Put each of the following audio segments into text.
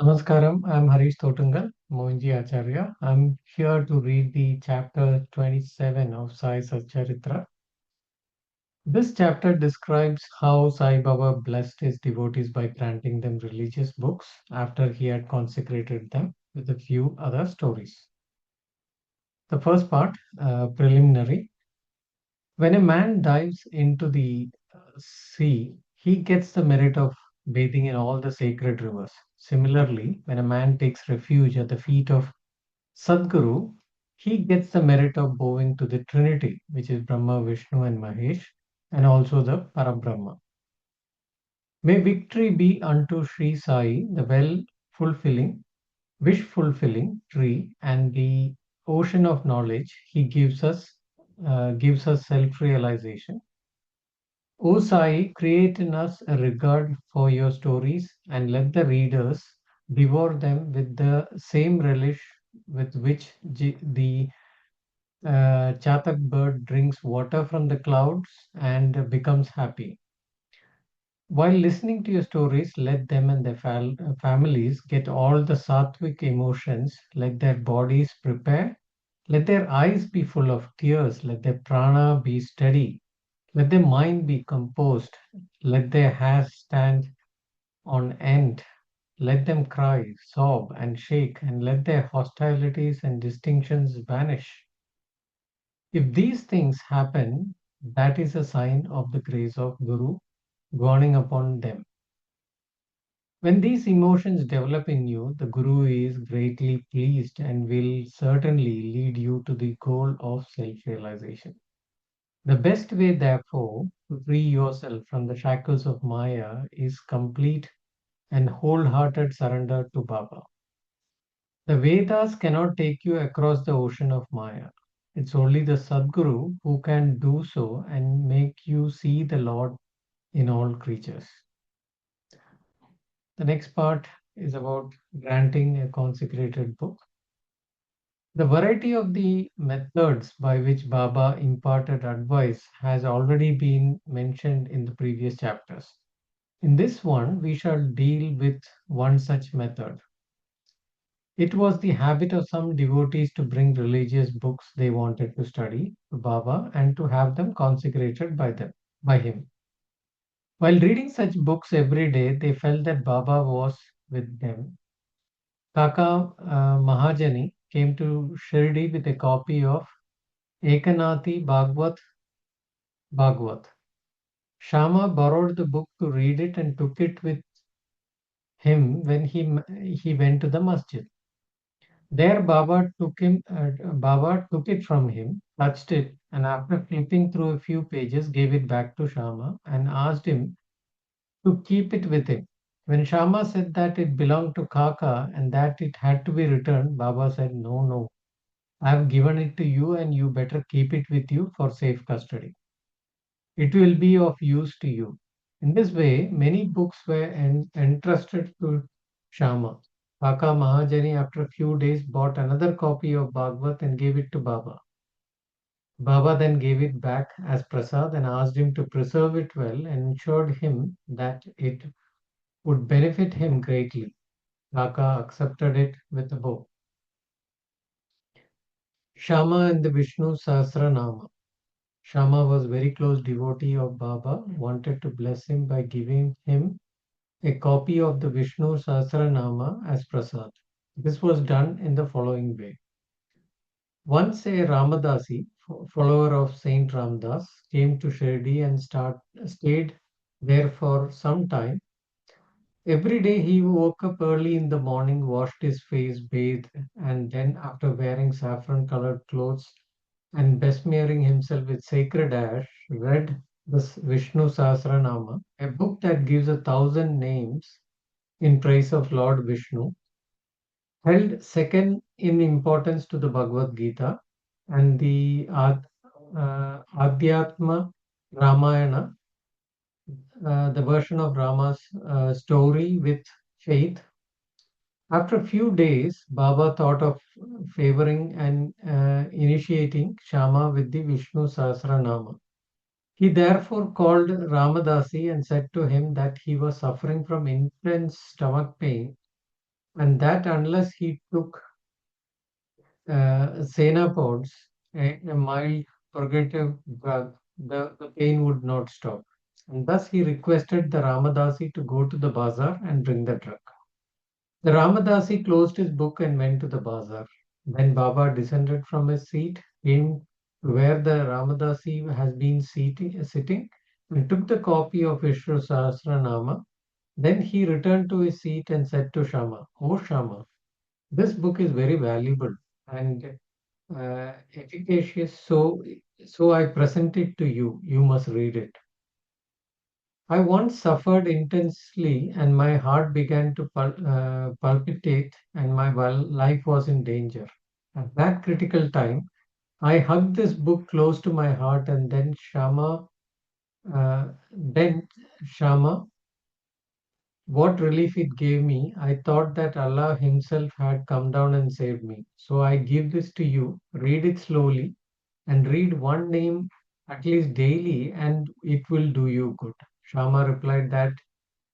Namaskaram, I'm Harish Thotungal, Mohanji Acharya. I'm here to read the chapter 27 of Sai Satcharitra. This chapter describes how Sai Baba blessed his devotees by granting them religious books after he had consecrated them with a few other stories. The first part, preliminary. When a man dives into the sea, he gets the merit of bathing in all the sacred rivers. Similarly, when a man takes refuge at the feet of Sadguru, he gets the merit of bowing to the Trinity, which is Brahma, Vishnu, and Mahesh, and also the Parabrahma. May victory be unto Sri Sai, the well fulfilling, wish fulfilling tree, and the ocean of knowledge he gives us self realization. O Sai, create in us a regard for your stories and let the readers devour them with the same relish with which the Chatak bird drinks water from the clouds and becomes happy. While listening to your stories, let them and their families get all the sattvic emotions, let their bodies prepare, let their eyes be full of tears, let their prana be steady, let their mind be composed, let their hair stand on end, let them cry, sob, and shake, and let their hostilities and distinctions vanish. If these things happen, that is a sign of the grace of Guru dawning upon them. When these emotions develop in you, the Guru is greatly pleased and will certainly lead you to the goal of self realization. The best way, therefore, to free yourself from the shackles of Maya is complete and wholehearted surrender to Baba. The Vedas cannot take you across the ocean of Maya. It's only the Sadguru who can do so and make you see the Lord in all creatures. The next part is about granting a consecrated book. The variety of the methods by which Baba imparted advice has already been mentioned in the previous chapters. In this one, we shall deal with one such method. It was the habit of some devotees to bring religious books they wanted to study to Baba and to have them consecrated by him. While reading such books every day, they felt that Baba was with them. Kaka Mahajani came to Shirdi with a copy of Ekanathi Bhagwat. Shama borrowed the book to read it and took it with him when he went to the masjid. There, Baba took it from him, touched it, and after flipping through a few pages, gave it back to Shama and asked him to keep it with him. When Shama said that it belonged to Kaka and that it had to be returned, Baba said, "No, no, I have given it to you and you better keep it with you for safe custody. It will be of use to you." In this way, many books were entrusted to Shama. Kaka Mahajani, after a few days, bought another copy of Bhagavad and gave it to Baba. Baba then gave it back as prasad and asked him to preserve it well and assured him that it would benefit him greatly. Kaka accepted it with a bow. Shama and the Vishnu Sahasranama. Shama was very close devotee of Baba, wanted to bless him by giving him a copy of the Vishnu Sahasranama as prasad. This was done in the following way. Once a Ramadasi, follower of Saint Ramdas, came to Shirdi and stayed there for some time. Every day he woke up early in the morning, washed his face, bathed, and then, after wearing saffron colored clothes and besmearing himself with sacred ash, read the Vishnu Sahasranama, a book that gives 1,000 names in praise of Lord Vishnu, held second in importance to the Bhagavad Gita and the Adhyatma Ramayana, the version of Rama's story with faith. After a few days, Baba thought of favoring and initiating Shama with the Vishnu Sahasranama. He therefore called Ramadasi and said to him that he was suffering from intense stomach pain and that unless he took Senapods, a mild purgative drug, the pain would not stop. And thus he requested the Ramadasi to go to the bazaar and bring the drug. The Ramadasi closed his book and went to the bazaar. Then Baba descended from his seat, came to where the Ramadasi has been sitting, and took the copy of Vishnu Sahasranama. Then he returned to his seat and said to Shama, "Oh Shama, this book is very valuable and efficacious, so I present it to you. You must read it." I once suffered intensely, and my heart began to palpitate, and my life was in danger. At that critical time, I hugged this book close to my heart, and then Shama, what relief it gave me. I thought that Allah Himself had come down and saved me. So I give this to you. Read it slowly and read one name at least daily, and it will do you good. Shama replied that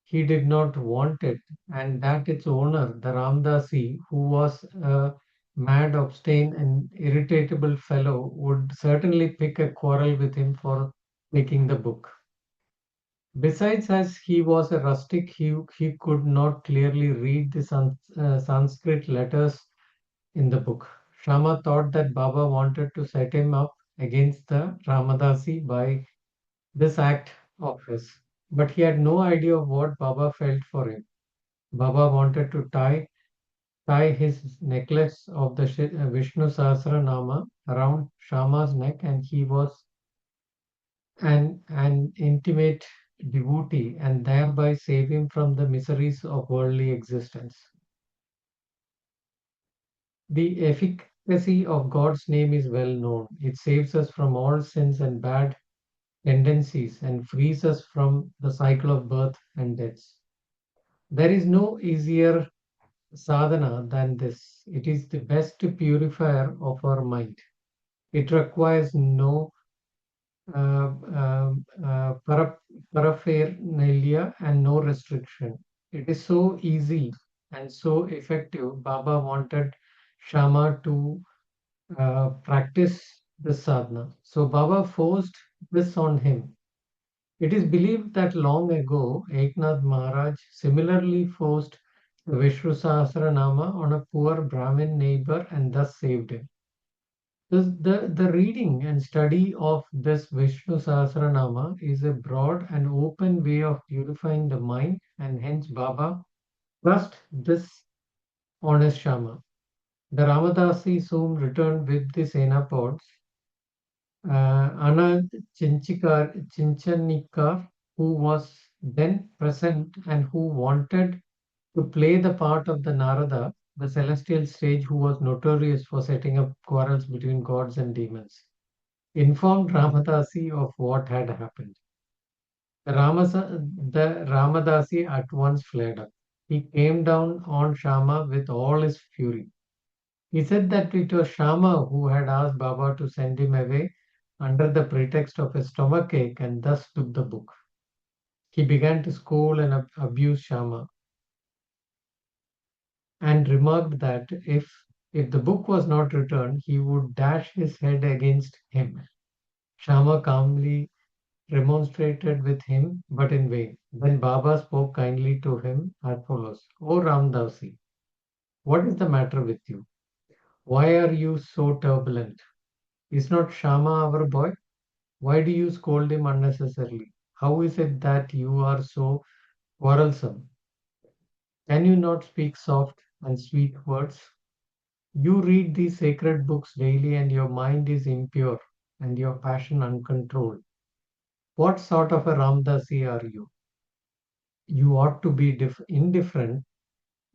he did not want it, and that its owner, the Ramdasi, who was a mad, obstinate, and irritable fellow, would certainly pick a quarrel with him for taking the book. Besides, as he was a rustic, he could not clearly read the Sanskrit letters in the book. Shama thought that Baba wanted to set him up against the Ramadasi by this act of his, but he had no idea of what Baba felt for him. Baba wanted to tie his necklace of the Vishnu Sahasranama around Shama's neck, and he was an intimate devotee and thereby save him from the miseries of worldly existence. The efficacy of God's name is well known. It saves us from all sins and bad tendencies and frees us from the cycle of birth and deaths. There is no easier sadhana than this. It is the best purifier of our mind. It requires no paraphernalia and no restriction. It is so easy and so effective. Baba wanted Shama to practice this sadhana. So Baba forced this on him. It is believed that long ago, Eknath Maharaj similarly forced the Vishnu Sahasranama on a poor Brahmin neighbor and thus saved him. The reading and study of this Vishnu Sahasranama is a broad and open way of purifying the mind, and hence Baba trust this honest Shama. The Ramadasi soon returned with the Senapods. Anna Chinchanikar, who was then present and who wanted to play the part of the Narada, the celestial sage who was notorious for setting up quarrels between gods and demons, informed Ramadasi of what had happened. The Ramadasi at once flared up. He came down on Shama with all his fury. He said that it was Shama who had asked Baba to send him away under the pretext of a stomachache and thus took the book. He began to scold and abuse Shama and remarked that if the book was not returned, he would dash his head against him. Shama calmly remonstrated with him, but in vain. Then Baba spoke kindly to him as follows: "O Ramdasi, what is the matter with you? Why are you so turbulent? Is not Shama our boy? Why do you scold him unnecessarily? How is it that you are so quarrelsome? Can you not speak soft and sweet words? You read these sacred books daily, and your mind is impure and your passion uncontrolled. What sort of a Ramdasi are you? You ought to be indifferent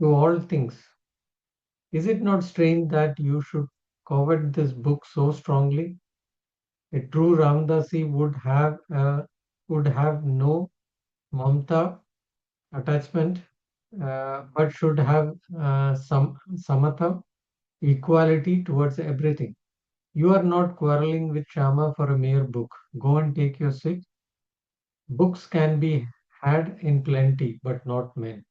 to all things. Is it not strange that you should covet this book so strongly? A true Ramdasi would have no mamta attachment, but should have some samatha equality towards everything. You are not quarreling with Shama for a mere book. Go and take your seat. Books can be had in plenty, but not men.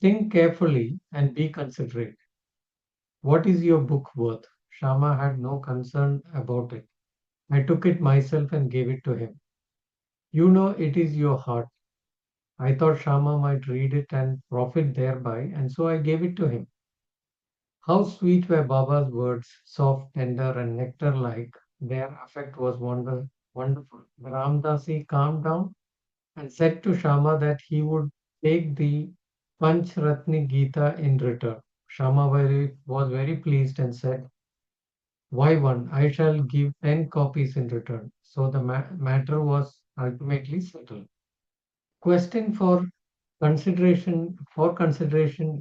Think carefully and be considerate. What is your book worth? Shama had no concern about it. I took it myself and gave it to him. You know it is your heart. I thought Shama might read it and profit thereby, and so I gave it to him. How sweet were Baba's words, soft, tender, and nectar like. Their effect was wonderful. The Ramdasi calmed down and said to Shama that he would take the Panchratni Gita in return. Shama was very pleased and said, why one? I shall give 10 copies in return. So the matter was ultimately settled. Question for consideration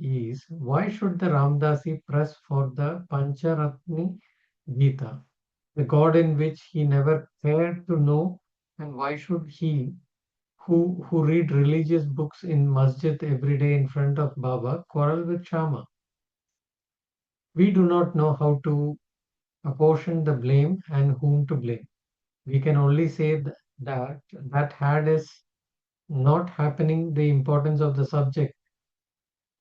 is why should the Ramdasi press for the Pancharatni Gita, the God in which he never cared to know, and why should he who read religious books in masjid every day in front of Baba quarrel with Shama? We do not know how to apportion the blame and whom to blame. We can only say that had is not happening, the importance of the subject,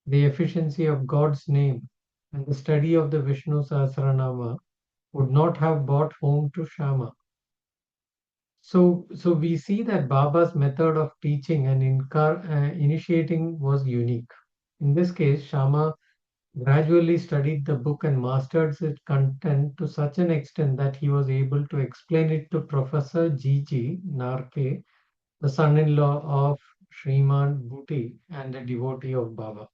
the efficiency of God's name, and the study of the Vishnu Sahasranama would not have brought home to Shama. So we see that Baba's method of teaching and initiating was unique. In this case, Shama gradually studied the book and mastered its content to such an extent that he was able to explain it to Professor G. Narke, the son-in-law of Sriman Bhuti and a devotee of Baba.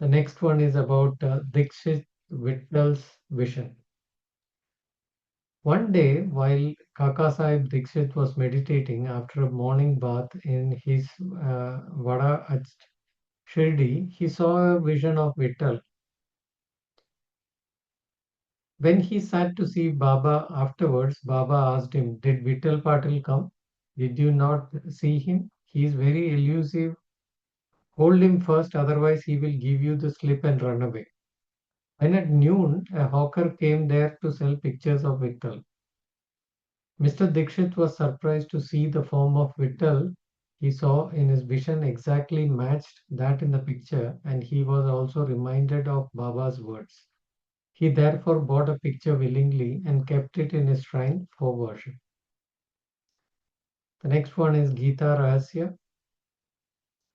The next one is about Dikshit Vittal's vision. One day, while Kaka Sahib Dikshit was meditating after a morning bath in his Vada at Shirdi, he saw a vision of Vittal. When he sat to see Baba afterwards, Baba asked him, did Vittal Patil come? Did you not see him? He is very elusive. Hold him first, otherwise he will give you the slip and run away. When at noon, a hawker came there to sell pictures of Vittal. Mr. Dikshit was surprised to see the form of Vittal he saw in his vision exactly matched that in the picture, and he was also reminded of Baba's words. He therefore bought a picture willingly and kept it in his shrine for worship. The next one is Gita Rahasya.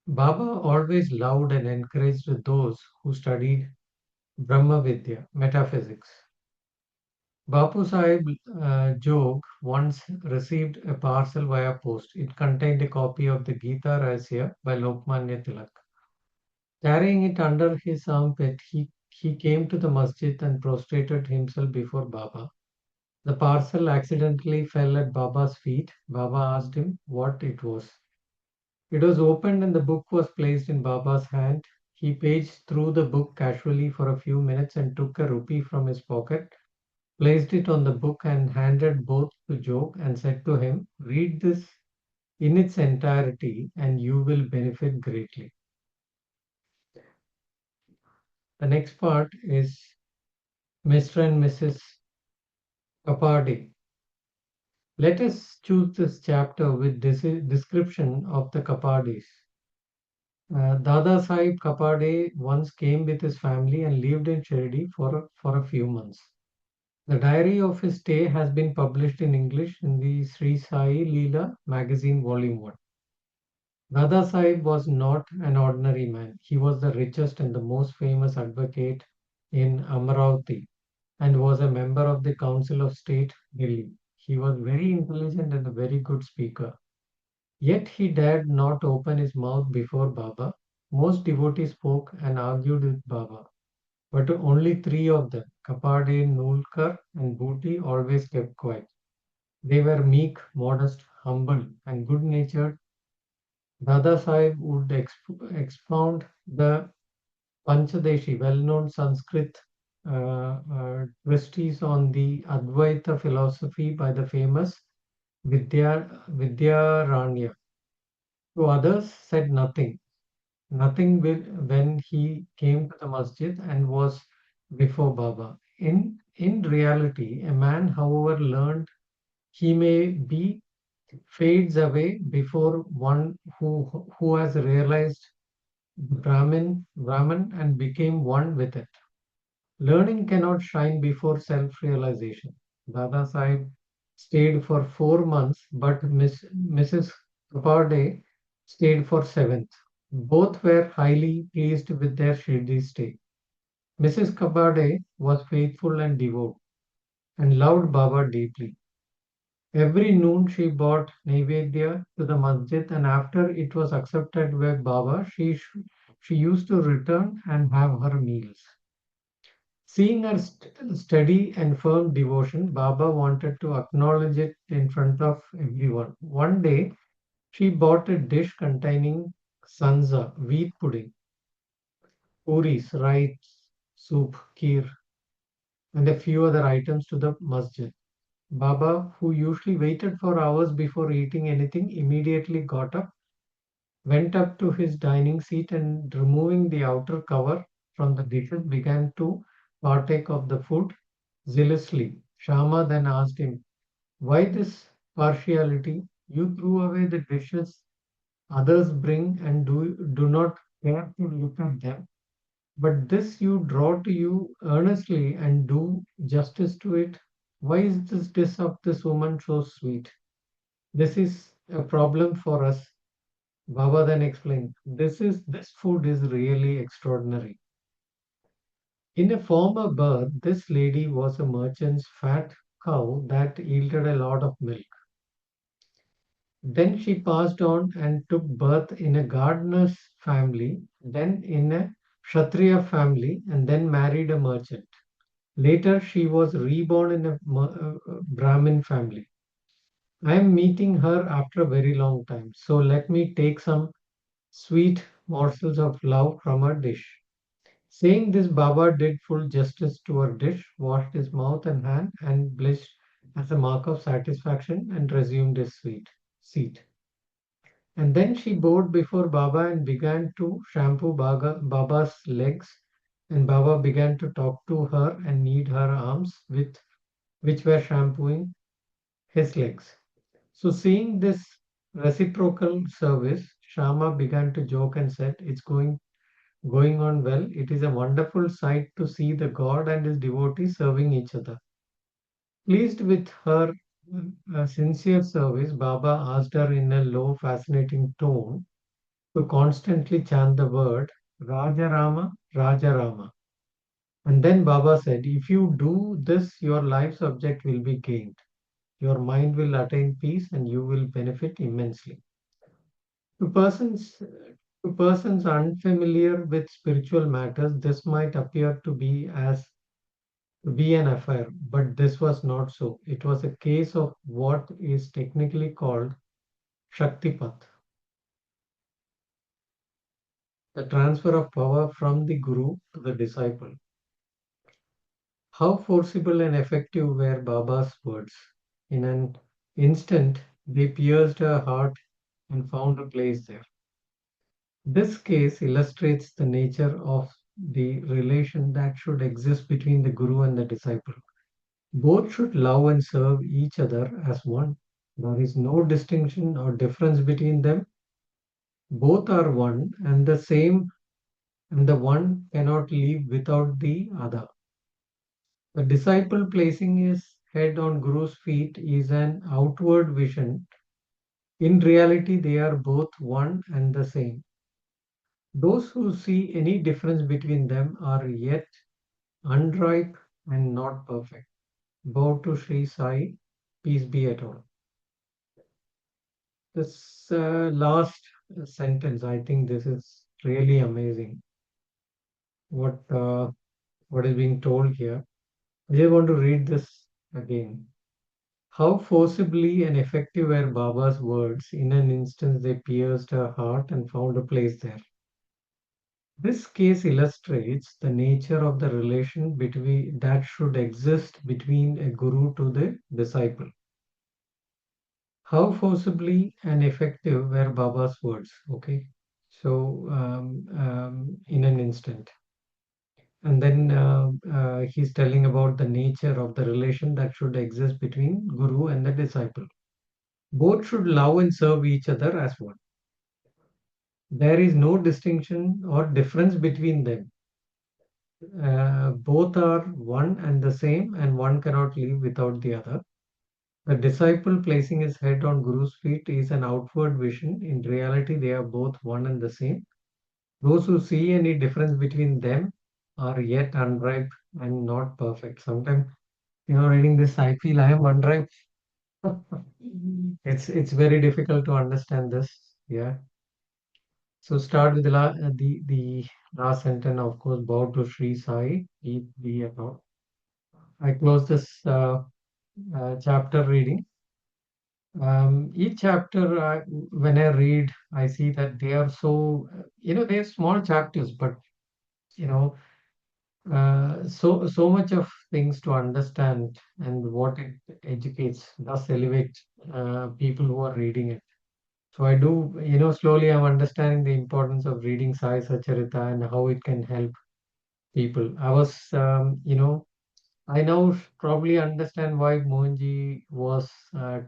Baba always loved and encouraged those who studied Brahma Vidya, metaphysics. Bapu Sahib Jog once received a parcel via post. It contained a copy of the Gita Rahasya by Lokmanya Tilak. Carrying it under his armpit, he came to the masjid and prostrated himself before Baba. The parcel accidentally fell at Baba's feet. Baba asked him what it was. It was opened and the book was placed in Baba's hand. He paged through the book casually for a few minutes and took a rupee from his pocket, placed it on the book and handed both to Jog and said to him, read this in its entirety and you will benefit greatly. The next part is Mr. and Mrs. Kapadi. Let us choose this chapter with this description of the Kapadis. Dada Sahib Kapade once came with his family and lived in Shirdi for a few months. The diary of his stay has been published in English in the Sri Sai Leela magazine, volume 1. Dada Sahib was not an ordinary man. He was the richest and the most famous advocate in Amaravati and was a member of the Council of State, Delhi. He was very intelligent and a very good speaker. Yet he dared not open his mouth before Baba. Most devotees spoke and argued with Baba, but only three of them, Kapade, Nulkar, and Bhuti, always kept quiet. They were meek, modest, humble, and good natured. Dada Sahib would expound the Panchadeshi, well known Sanskrit treatise on the Advaita philosophy by the famous Vidyaranya. To others, said nothing. Nothing when he came to the masjid and was before Baba. In reality, a man, however learned he may be, fades away before one who has realized Brahman and became one with it. Learning cannot shine before self-realization. Dada Sahib stayed for 4 months, but Mrs. Kapade stayed for 7th. Both were highly pleased with their Shirdi stay. Mrs. Kabade was faithful and devout and loved Baba deeply. Every noon she brought Naivedya to the masjid, and after it was accepted by Baba, she used to return and have her meals. Seeing her steady and firm devotion, Baba wanted to acknowledge it in front of everyone. One day, she bought a dish containing sanza, wheat pudding, puris, rice, soup, kheer, and a few other items to the masjid. Baba, who usually waited for hours before eating anything, immediately got up, went up to his dining seat, and removing the outer cover from the dishes, began to partake of the food zealously. Shama then asked him, "Why this partiality? You threw away the dishes others bring and do not care to look at them. But this you draw to you earnestly and do justice to it. Why is this dish of this woman so sweet? This is a problem for us." Baba then explained, this food is really extraordinary. In a former birth, this lady was a merchant's fat cow that yielded a lot of milk. Then she passed on and took birth in a gardener's family, then in a Kshatriya family, and then married a merchant. Later, she was reborn in a Brahmin family. I am meeting her after a very long time, so let me take some sweet morsels of love from her dish. Saying this, Baba did full justice to her dish, washed his mouth and hand, and blushed as a mark of satisfaction and resumed his seat. And then she bowed before Baba and began to shampoo Baba's legs. And Baba began to talk to her and knead her arms, with which were shampooing his legs. So, seeing this reciprocal service, Shama began to joke and said, "It's going on well. It is a wonderful sight to see the God and his devotees serving each other." Pleased with her sincere service, Baba asked her in a low, fascinating tone to constantly chant the word Raja Rama, Raja Rama. And then Baba said, if you do this, your life's object will be gained. Your mind will attain peace and you will benefit immensely. To persons, to persons unfamiliar with spiritual matters, this might appear to be an affair, but this was not so. It was a case of what is technically called Shaktipat, the transfer of power from the Guru to the disciple. How forcible and effective were Baba's words. In an instant, they pierced her heart and found a place there. This case illustrates the nature of the relation that should exist between the Guru and the disciple. Both should love and serve each other as one. There is no distinction or difference between them. Both are one and the same, and the one cannot live without the other. The disciple placing his head on Guru's feet is an outward vision. In reality, they are both one and the same. Those who see any difference between them are yet unripe and not perfect. Bow to Sri Sai, peace be at all. This last sentence, I think this is really amazing. What uh, what is being told here. I just want to read this again. How forcibly and effective were Baba's words. In an instant, they pierced her heart and found a place there. This case illustrates the nature of the relation between that should exist between a guru to the disciple. How forcibly and effective were Baba's words? Okay, so in an instant, and then he's telling about the nature of the relation that should exist between guru and the disciple. Both should love and serve each other as one. There is no distinction or difference between them. Both are one and the same, and one cannot live without the other. The disciple placing his head on Guru's feet is an outward vision. In reality, they are both one and the same. Those who see any difference between them are yet unripe and not perfect. Sometimes, reading this, I feel I am unripe. It's very difficult to understand this. Yeah. So start with the last sentence, of course, bow to Sri Sai, eat be about. I close this chapter reading. Each chapter, when I read, I see that they are so, they're small chapters, but you know, so much of things to understand and what it educates, thus elevate people who are reading it. So I do, slowly I'm understanding the importance of reading Sai Satcharitra and how it can help people. I now probably understand why Mohanji was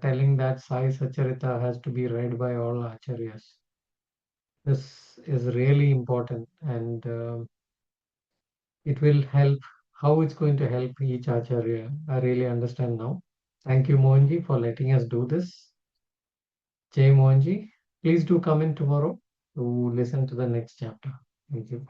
telling that Sai Satcharitra has to be read by all Acharyas. This is really important, and it will help. How it's going to help each Acharya, I really understand now. Thank you, Mohanji, for letting us do this. Jay Mohanji, please do come in tomorrow to listen to the next chapter. Thank you.